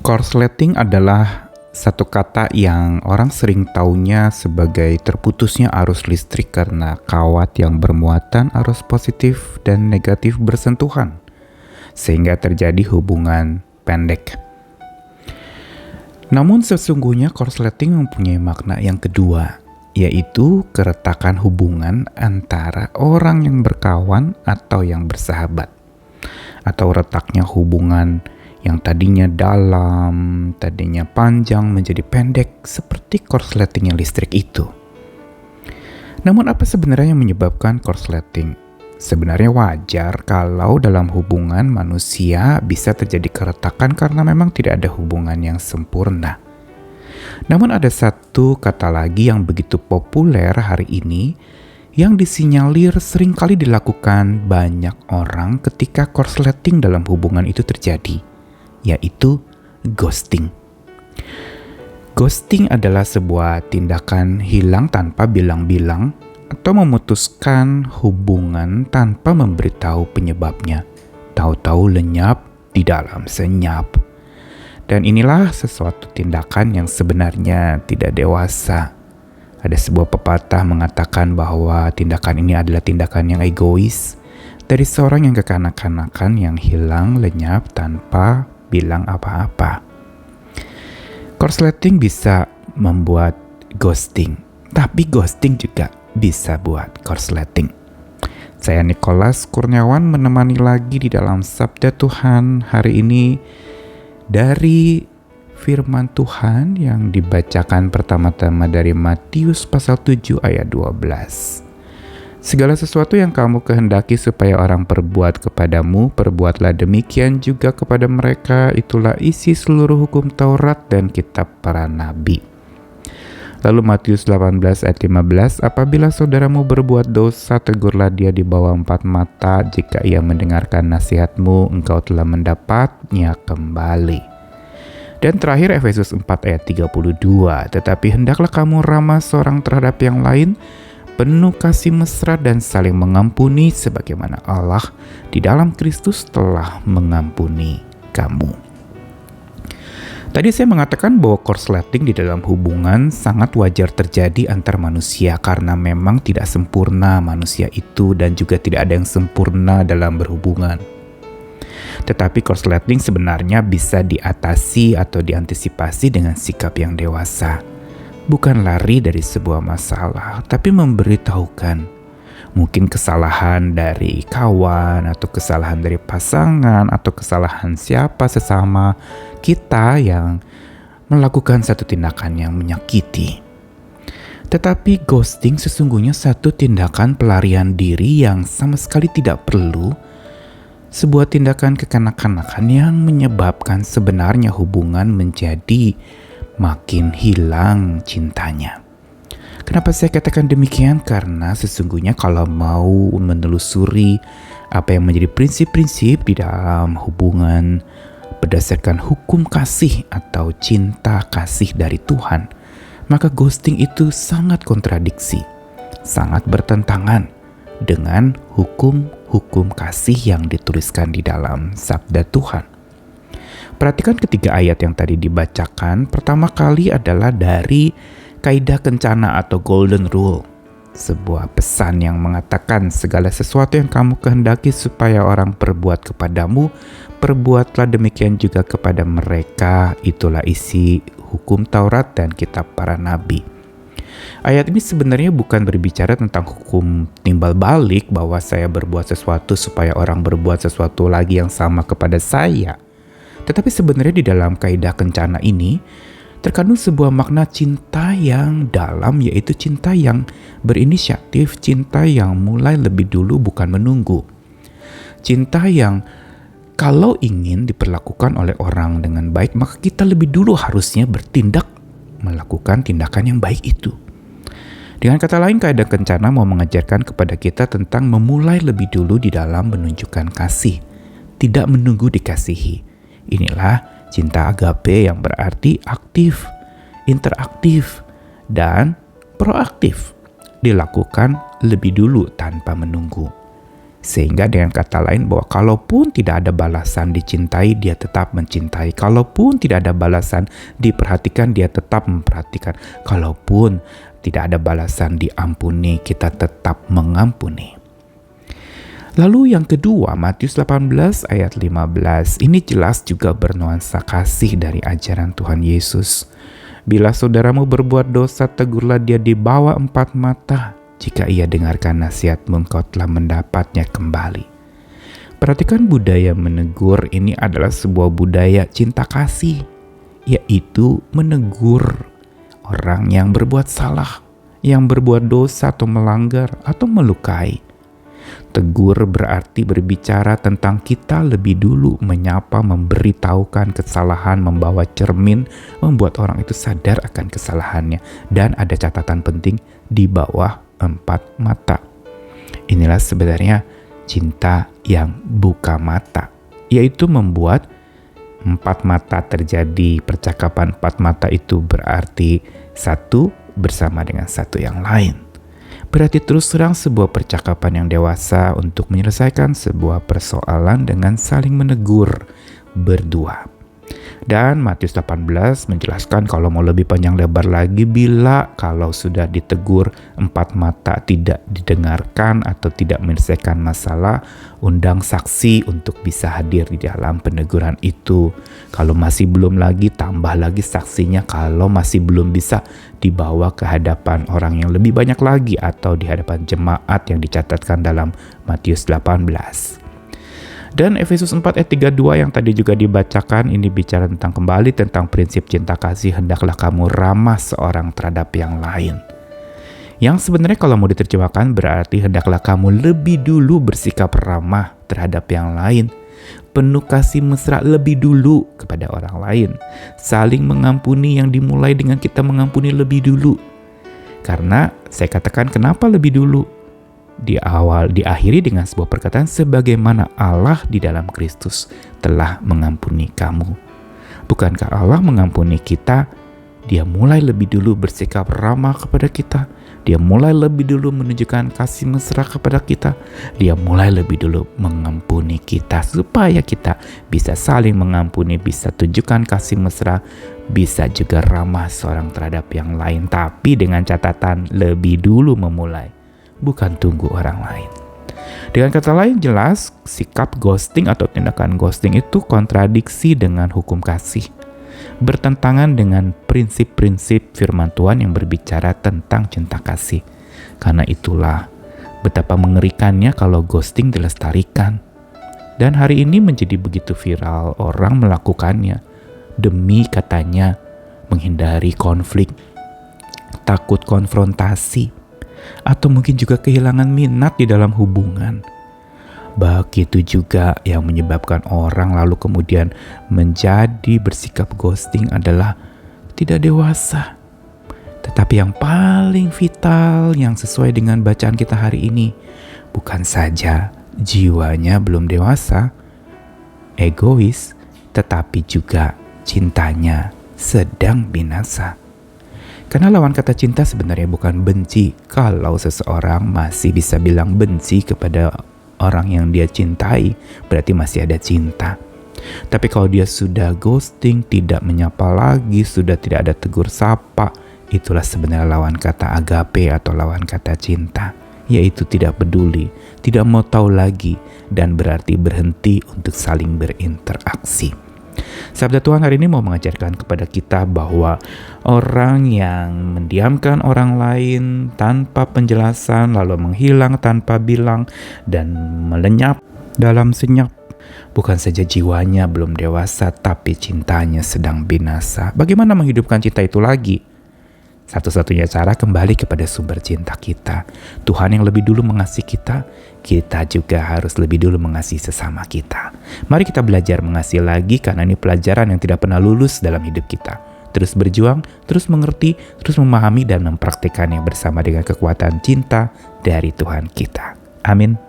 Korsleting adalah satu kata yang orang sering taunya sebagai terputusnya arus listrik karena kawat yang bermuatan arus positif dan negatif bersentuhan, sehingga terjadi hubungan pendek. Namun sesungguhnya korsleting mempunyai makna yang kedua, yaitu keretakan hubungan antara orang yang berkawan atau yang bersahabat, atau retaknya hubungan yang tadinya dalam, tadinya panjang menjadi pendek seperti korsletingnya listrik itu. Namun apa sebenarnya yang menyebabkan korsleting? Sebenarnya wajar kalau dalam hubungan manusia bisa terjadi keretakan karena memang tidak ada hubungan yang sempurna. Namun ada satu kata lagi yang begitu populer hari ini yang disinyalir seringkali dilakukan banyak orang ketika korsleting dalam hubungan itu terjadi, yaitu ghosting. Ghosting adalah sebuah tindakan hilang tanpa bilang-bilang atau memutuskan hubungan tanpa memberitahu penyebabnya. Tahu-tahu lenyap di dalam senyap. Dan inilah sesuatu tindakan yang sebenarnya tidak dewasa. Ada sebuah pepatah mengatakan bahwa tindakan ini adalah tindakan yang egois dari seorang yang kekanak-kanakan yang hilang lenyap tanpa bilang apa-apa. Korsleting bisa membuat ghosting, tapi ghosting juga bisa buat korsleting. Saya Nicholas Kurniawan menemani lagi di dalam Sabda Tuhan hari ini dari firman Tuhan yang dibacakan pertama-tama dari Matius pasal 7 ayat 12. Segala sesuatu yang kamu kehendaki supaya orang perbuat kepadamu, perbuatlah demikian juga kepada mereka. Itulah isi seluruh hukum Taurat dan kitab para nabi. Lalu Matius 18 ayat 15, apabila saudaramu berbuat dosa, tegurlah dia di bawah 4 mata. Jika ia mendengarkan nasihatmu, engkau telah mendapatnya kembali. Dan terakhir Efesus 4 ayat 32, tetapi hendaklah kamu ramah seorang terhadap yang lain, penuh kasih mesra dan saling mengampuni sebagaimana Allah di dalam Kristus telah mengampuni kamu. Tadi saya mengatakan bahwa korsleting di dalam hubungan sangat wajar terjadi antar manusia karena memang tidak sempurna manusia itu dan juga tidak ada yang sempurna dalam berhubungan. Tetapi korsleting sebenarnya bisa diatasi atau diantisipasi dengan sikap yang dewasa. Bukan lari dari sebuah masalah, tapi memberitahukan. Mungkin kesalahan dari kawan, atau kesalahan dari pasangan, atau kesalahan siapa sesama kita yang melakukan satu tindakan yang menyakiti. Tetapi ghosting sesungguhnya satu tindakan pelarian diri yang sama sekali tidak perlu. Sebuah tindakan kekanak-kanakan yang menyebabkan sebenarnya hubungan menjadi makin hilang cintanya. Kenapa saya katakan demikian? Karena sesungguhnya kalau mau menelusuri apa yang menjadi prinsip-prinsip di dalam hubungan berdasarkan hukum kasih atau cinta kasih dari Tuhan, maka ghosting itu sangat kontradiksi, sangat bertentangan dengan hukum kasih yang dituliskan di dalam Sabda Tuhan. Perhatikan ketiga ayat yang tadi dibacakan. Pertama kali adalah dari kaidah kencana atau golden rule. Sebuah pesan yang mengatakan segala sesuatu yang kamu kehendaki supaya orang perbuat kepadamu, perbuatlah demikian juga kepada mereka. Itulah isi hukum Taurat dan kitab para nabi. Ayat ini sebenarnya bukan berbicara tentang hukum timbal balik bahwa saya berbuat sesuatu supaya orang berbuat sesuatu lagi yang sama kepada saya. Tetapi sebenarnya di dalam kaidah kencana ini terkandung sebuah makna cinta yang dalam, yaitu cinta yang berinisiatif, cinta yang mulai lebih dulu bukan menunggu. Cinta yang kalau ingin diperlakukan oleh orang dengan baik, maka kita lebih dulu harusnya bertindak melakukan tindakan yang baik itu. Dengan kata lain, kaidah kencana mau mengajarkan kepada kita tentang memulai lebih dulu di dalam menunjukkan kasih, tidak menunggu dikasihi. Inilah cinta agape yang berarti aktif, interaktif, dan proaktif. Dilakukan lebih dulu tanpa menunggu. Sehingga dengan kata lain bahwa kalaupun tidak ada balasan dicintai, dia tetap mencintai. Kalaupun tidak ada balasan diperhatikan, dia tetap memperhatikan. Kalaupun tidak ada balasan diampuni, kita tetap mengampuni. Lalu yang kedua, Matius 18 ayat 15. Ini jelas juga bernuansa kasih dari ajaran Tuhan Yesus. Bila saudaramu berbuat dosa, tegurlah dia di bawah 4 mata. Jika ia dengarkan nasihatmu, engkau telah mendapatnya kembali. Perhatikan budaya menegur ini adalah sebuah budaya cinta kasih, yaitu menegur orang yang berbuat salah, yang berbuat dosa atau melanggar atau melukai. Tegur berarti berbicara tentang kita lebih dulu, menyapa, memberitahukan kesalahan, membawa cermin, membuat orang itu sadar akan kesalahannya. Dan ada catatan penting, di bawah 4 mata. Inilah sebenarnya cinta yang buka mata, yaitu membuat 4 mata terjadi. Percakapan 4 mata itu berarti satu bersama dengan satu yang lain. Berarti terus terang sebuah percakapan yang dewasa untuk menyelesaikan sebuah persoalan dengan saling menegur berdua. Dan Matius 18 menjelaskan kalau mau lebih panjang lebar lagi, kalau sudah ditegur 4 mata tidak didengarkan atau tidak menyelesaikan masalah, undang saksi untuk bisa hadir di dalam peneguran itu. Kalau masih belum lagi, tambah lagi saksinya. Kalau masih belum bisa, dibawa ke hadapan orang yang lebih banyak lagi atau di hadapan jemaat yang dicatatkan dalam Matius 18. Dan Efesus 4 ayat 32 yang tadi juga dibacakan, ini bicara kembali tentang prinsip cinta kasih. Hendaklah kamu ramah seorang terhadap yang lain. Yang sebenarnya kalau mau diterjemahkan berarti hendaklah kamu lebih dulu bersikap ramah terhadap yang lain. Penuh kasih mesra lebih dulu kepada orang lain. Saling mengampuni yang dimulai dengan kita mengampuni lebih dulu. Karena saya katakan kenapa lebih dulu? Diakhiri dengan sebuah perkataan, sebagaimana Allah di dalam Kristus telah mengampuni kamu. Bukankah Allah mengampuni kita? Dia mulai lebih dulu bersikap ramah kepada kita. Dia mulai lebih dulu menunjukkan kasih mesra kepada kita. Dia mulai lebih dulu mengampuni kita supaya kita bisa saling mengampuni, bisa tunjukkan kasih mesra, bisa juga ramah seorang terhadap yang lain. Tapi dengan catatan lebih dulu memulai, bukan tunggu orang lain. Dengan kata lain, jelas sikap ghosting atau tindakan ghosting itu kontradiksi dengan hukum kasih, bertentangan dengan prinsip-prinsip firman Tuhan yang berbicara tentang cinta kasih. Karena itulah betapa mengerikannya kalau ghosting dilestarikan. Dan hari ini menjadi begitu viral, orang melakukannya demi katanya menghindari konflik, takut konfrontasi, atau mungkin juga kehilangan minat di dalam hubungan. Begitu juga yang menyebabkan orang lalu kemudian menjadi bersikap ghosting adalah tidak dewasa. Tetapi yang paling vital yang sesuai dengan bacaan kita hari ini, bukan saja jiwanya belum dewasa, egois, tetapi juga cintanya sedang binasa. Karena lawan kata cinta sebenarnya bukan benci. Kalau seseorang masih bisa bilang benci kepada orang yang dia cintai, berarti masih ada cinta. Tapi kalau dia sudah ghosting, tidak menyapa lagi, sudah tidak ada tegur sapa, itulah sebenarnya lawan kata agape atau lawan kata cinta, yaitu tidak peduli, tidak mau tahu lagi, dan berarti berhenti untuk saling berinteraksi. Sabda Tuhan hari ini mau mengajarkan kepada kita bahwa orang yang mendiamkan orang lain tanpa penjelasan, lalu menghilang tanpa bilang, dan melenyap dalam senyap, bukan saja jiwanya belum dewasa, tapi cintanya sedang binasa. Bagaimana menghidupkan cinta itu lagi? Satu-satunya cara kembali kepada sumber cinta kita. Tuhan yang lebih dulu mengasihi kita, kita juga harus lebih dulu mengasihi sesama kita. Mari kita belajar mengasihi lagi, karena ini pelajaran yang tidak pernah lulus dalam hidup kita. Terus berjuang, terus mengerti, terus memahami dan mempraktikkannya bersama dengan kekuatan cinta dari Tuhan kita. Amin.